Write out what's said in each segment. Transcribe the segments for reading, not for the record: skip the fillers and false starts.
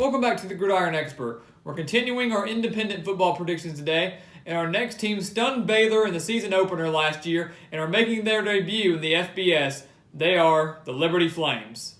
Welcome back to the Gridiron Expert. We're continuing our independent football predictions today, and our next team stunned Baylor in the season opener last year and are making their debut in the FBS. They are the Liberty Flames.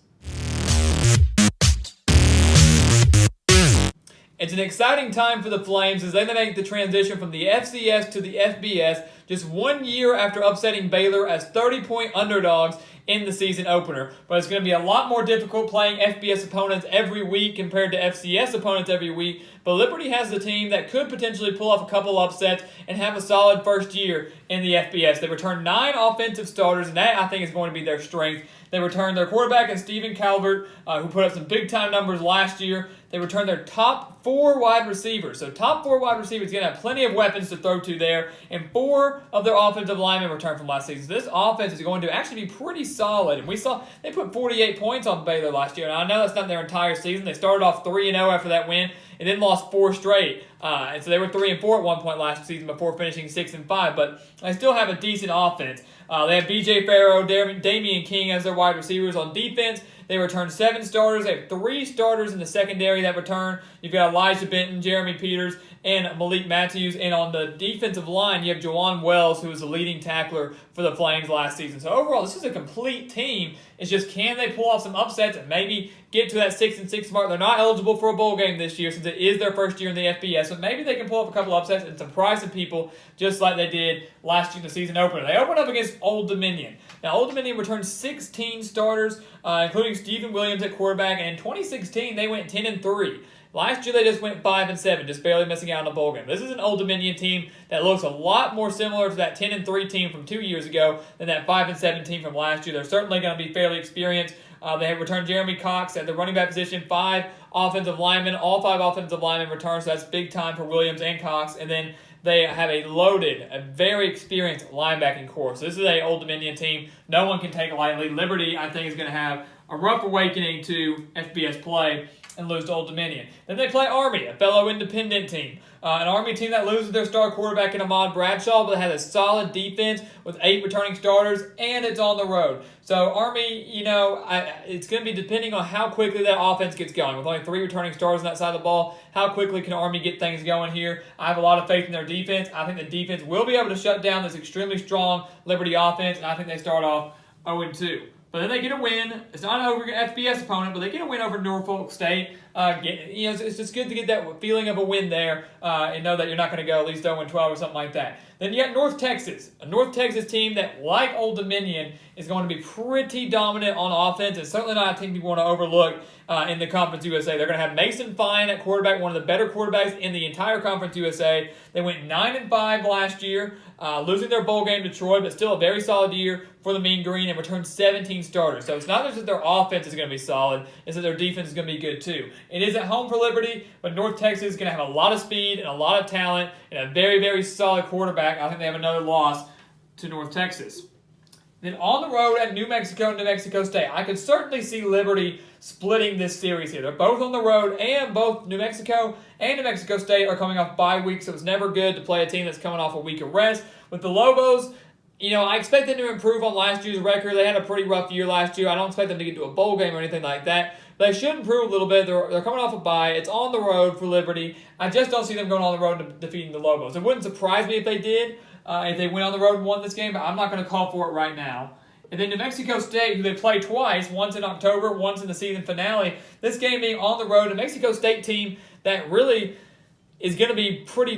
It's an exciting time for the Flames as they make the transition from the FCS to the FBS just 1 year after upsetting Baylor as 30-point underdogs in the season opener. But it's going to be a lot more difficult playing FBS opponents every week compared to FCS opponents every week. But Liberty has the team that could potentially pull off a couple upsets and have a solid first year in the FBS. They returned 9 offensive starters, and that I think is going to be their strength. They returned their quarterback in Stephen Calvert, who put up some big-time numbers last year. They returned their top 4 wide receivers. So top 4 wide receivers going to have plenty of weapons to throw to there. And 4 of their offensive linemen returned from last season. So this offense is going to actually be pretty solid. And we saw they put 48 points on Baylor last year. And I know that's not their entire season. They started off 3-0 after that win and then lost 4 straight. And so they were 3-4 at one point last season before finishing 6-5. But they still have a decent offense. They have B.J. Farrow, Damian King as their wide receivers. On defense, they returned 7 starters. They have 3 starters in the secondary that return. You've got Elijah Benton, Jeremy Peters, and Malik Matthews. And on the defensive line, you have Jawan Wells, who was the leading tackler for the Flames last season. So overall, this is a complete team. It's just, can they pull off some upsets and maybe get to that 6-6 mark? They're not eligible for a bowl game this year since it is their first year in the FBS. So maybe they can pull off a couple upsets and surprise some people just like they did last year in the season opener. They opened up against Old Dominion. Now, Old Dominion returned 16 starters, including Stephen Williams at quarterback. And in 2016, they went 10-3. Last year, they just went 5-7, just barely missing out on a bowl game. This is an Old Dominion team that looks a lot more similar to that 10-3 team from 2 years ago than that 5-7 team from last year. They're certainly going to be fairly experienced. They have returned Jeremy Cox at the running back position, 5 offensive linemen. All 5 offensive linemen returned, so that's big time for Williams and Cox. And then they have a very experienced linebacking core. So this is an Old Dominion team no one can take lightly. Liberty, I think, is going to have a rough awakening to FBS play and lose to Old Dominion. Then they play Army, a fellow independent team. An Army team that loses their star quarterback in Ahmad Bradshaw, but has a solid defense with 8 returning starters, and it's on the road. So Army, it's going to be depending on how quickly that offense gets going. With only 3 returning starters on that side of the ball, how quickly can Army get things going here? I have a lot of faith in their defense. I think the defense will be able to shut down this extremely strong Liberty offense, and I think they start off 0-2. But then they get a win. It's not over an FBS opponent, but they get a win over Norfolk State. It's just good to get that feeling of a win there and know that you're not going to go at least 0-12 or something like that. Then you got North Texas, a North Texas team that, like Old Dominion, is going to be pretty dominant on offense. It's certainly not a team you want to overlook in the Conference USA. They're going to have Mason Fine at quarterback, one of the better quarterbacks in the entire Conference USA. They went 9-5 last year, losing their bowl game to Troy, but still a very solid year for the Mean Green, and returned 17 starters. So it's not just that their offense is going to be solid, it's that their defense is going to be good too. It is at home for Liberty, but North Texas is going to have a lot of speed and a lot of talent and a very, very solid quarterback. I think they have another loss to North Texas. Then on the road at New Mexico and New Mexico State, I could certainly see Liberty splitting this series here. They're both on the road, and both New Mexico and New Mexico State are coming off bye weeks, so it's never good to play a team that's coming off a week of rest. With the Lobos, I expect them to improve on last year's record. They had a pretty rough year last year. I don't expect them to get to a bowl game or anything like that. They should improve a little bit. They're coming off a bye. It's on the road for Liberty. I just don't see them going on the road and defeating the Lobos. It wouldn't surprise me if they did, if they went on the road and won this game, but I'm not going to call for it right now. And then New Mexico State, who they play twice, once in October, once in the season finale. This game being on the road, a Mexico State team that really is going to be pretty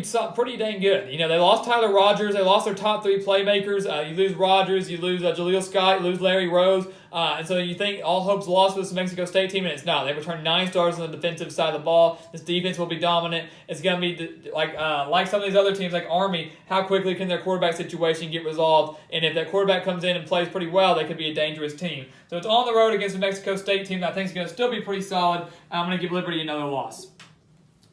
dang good. They lost Tyler Rogers. They lost their top 3 playmakers. You lose Rogers, you lose Jaleel Scott, you lose Larry Rose. And so you think all hope's lost with this New Mexico State team, and it's not. They returned 9 stars on the defensive side of the ball. This defense will be dominant. It's going to be like some of these other teams like Army. How quickly can their quarterback situation get resolved? And if that quarterback comes in and plays pretty well, they could be a dangerous team. So it's on the road against the Mexico State team that I think is going to still be pretty solid. I'm going to give Liberty another loss.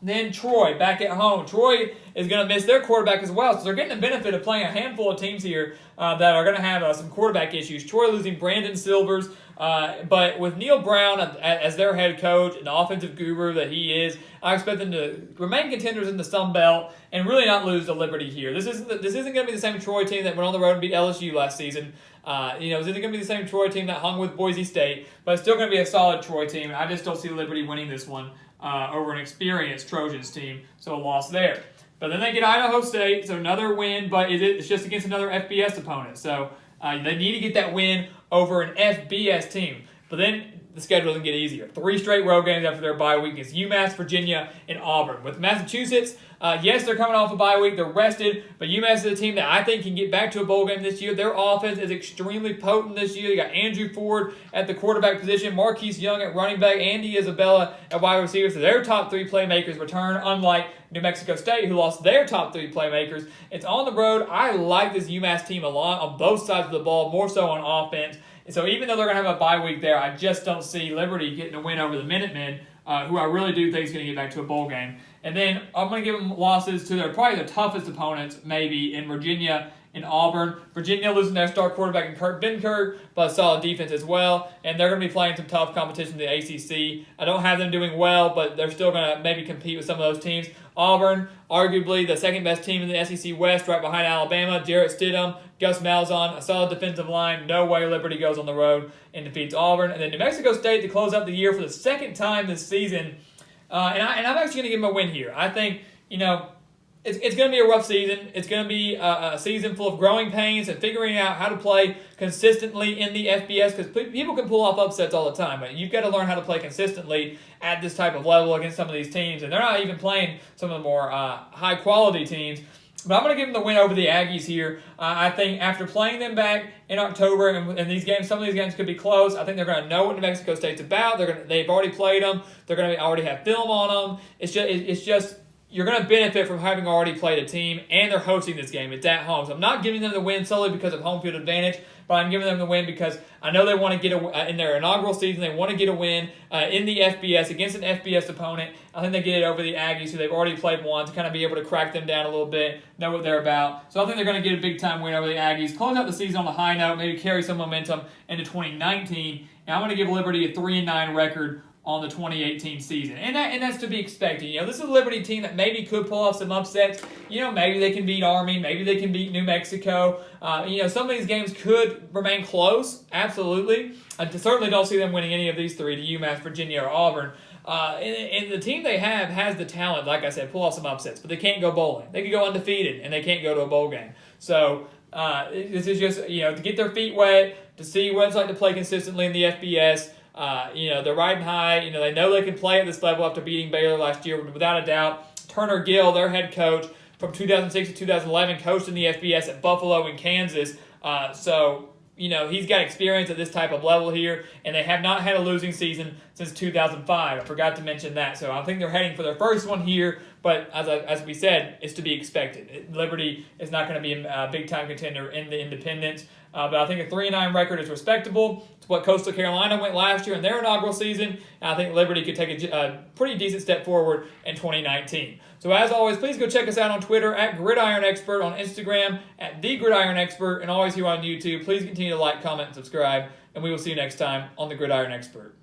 Then Troy, back at home. Troy is going to miss their quarterback as well, so they're getting the benefit of playing a handful of teams here that are going to have some quarterback issues. Troy losing Brandon Silvers, but with Neil Brown as their head coach, an offensive guru that he is, I expect them to remain contenders in the Sun Belt and really not lose to Liberty here. This isn't going to be the same Troy team that went on the road and beat LSU last season. This isn't going to be the same Troy team that hung with Boise State, but it's still going to be a solid Troy team. I just don't see Liberty winning this one. over an experienced Trojans team, so a loss there. But then they get Idaho State, so another win, but it's just against another FBS opponent. So they need to get that win over an FBS team. But then the schedule doesn't get easier. 3 straight road games after their bye week against UMass, Virginia, and Auburn. With Massachusetts, yes, they're coming off a bye week. They're rested, but UMass is a team that I think can get back to a bowl game this year. Their offense is extremely potent this year. You got Andrew Ford at the quarterback position, Marquise Young at running back, Andy Isabella at wide receiver. So their top 3 playmakers return, unlike New Mexico State, who lost their top 3 playmakers. It's on the road. I like this UMass team a lot on both sides of the ball, more so on offense. And so even though they're going to have a bye week there, I just don't see Liberty getting a win over the Minutemen, who I really do think is going to get back to a bowl game. And then I'm going to give them losses to probably the toughest opponents, maybe, in Virginia and Auburn. Virginia losing their star quarterback in Kurt Benkert, but a solid defense as well. And they're going to be playing some tough competition in the ACC. I don't have them doing well, but they're still going to maybe compete with some of those teams. Auburn, arguably the second best team in the SEC West, right behind Alabama. Jarrett Stidham, Gus Malzahn, a solid defensive line. No way Liberty goes on the road and defeats Auburn. And then New Mexico State to close out the year for the second time this season. And I'm actually going to give them a win here. I think, it's going to be a rough season. It's going to be a season full of growing pains and figuring out how to play consistently in the FBS, because people can pull off upsets all the time, but you've got to learn how to play consistently at this type of level against some of these teams, and they're not even playing some of the more high-quality teams. But I'm going to give them the win over the Aggies here. I think after playing them back in October, and these games, some of these games could be close. I think they're going to know what New Mexico State's about. They've already played them. They're going to already have film on them. It's just you're going to benefit from having already played a team, and they're hosting this game. It's at home. So I'm not giving them the win solely because of home field advantage, but I'm giving them the win because I know they want to get in their inaugural season. They want to get a win in the FBS against an FBS opponent. I think they get it over the Aggies, who they've already played one, to kind of be able to crack them down a little bit, know what they're about. So I think they're going to get a big-time win over the Aggies, close out the season on a high note, maybe carry some momentum into 2019. And I'm going to give Liberty a 3-9 record on the 2018 season. And that's to be expected. This is a Liberty team that maybe could pull off some upsets. Maybe they can beat Army. Maybe they can beat New Mexico. Some of these games could remain close. Absolutely. I certainly don't see them winning any of these 3 to UMass, Virginia, or Auburn. And the team they have has the talent, like I said, pull off some upsets, but they can't go bowling. They could go undefeated, and they can't go to a bowl game. So this is just, to get their feet wet, to see what it's like to play consistently in the FBS. They're riding high. They know they can play at this level after beating Baylor last year, without a doubt. Turner Gill, their head coach, from 2006 to 2011, coached in the FBS at Buffalo and Kansas. He's got experience at this type of level here, and they have not had a losing season since 2005. I forgot to mention that. So I think they're heading for their first one here, but as we said, it's to be expected. Liberty is not going to be a big-time contender in the independents, but I think a 3-9 record is respectable. It's what Coastal Carolina went last year in their inaugural season, and I think Liberty could take a pretty decent step forward in 2019. So as always, please go check us out on Twitter at Gridiron Expert, on Instagram at The Gridiron Expert, and always here on YouTube. Please continue to like, comment, and subscribe, and we will see you next time on The Gridiron Expert.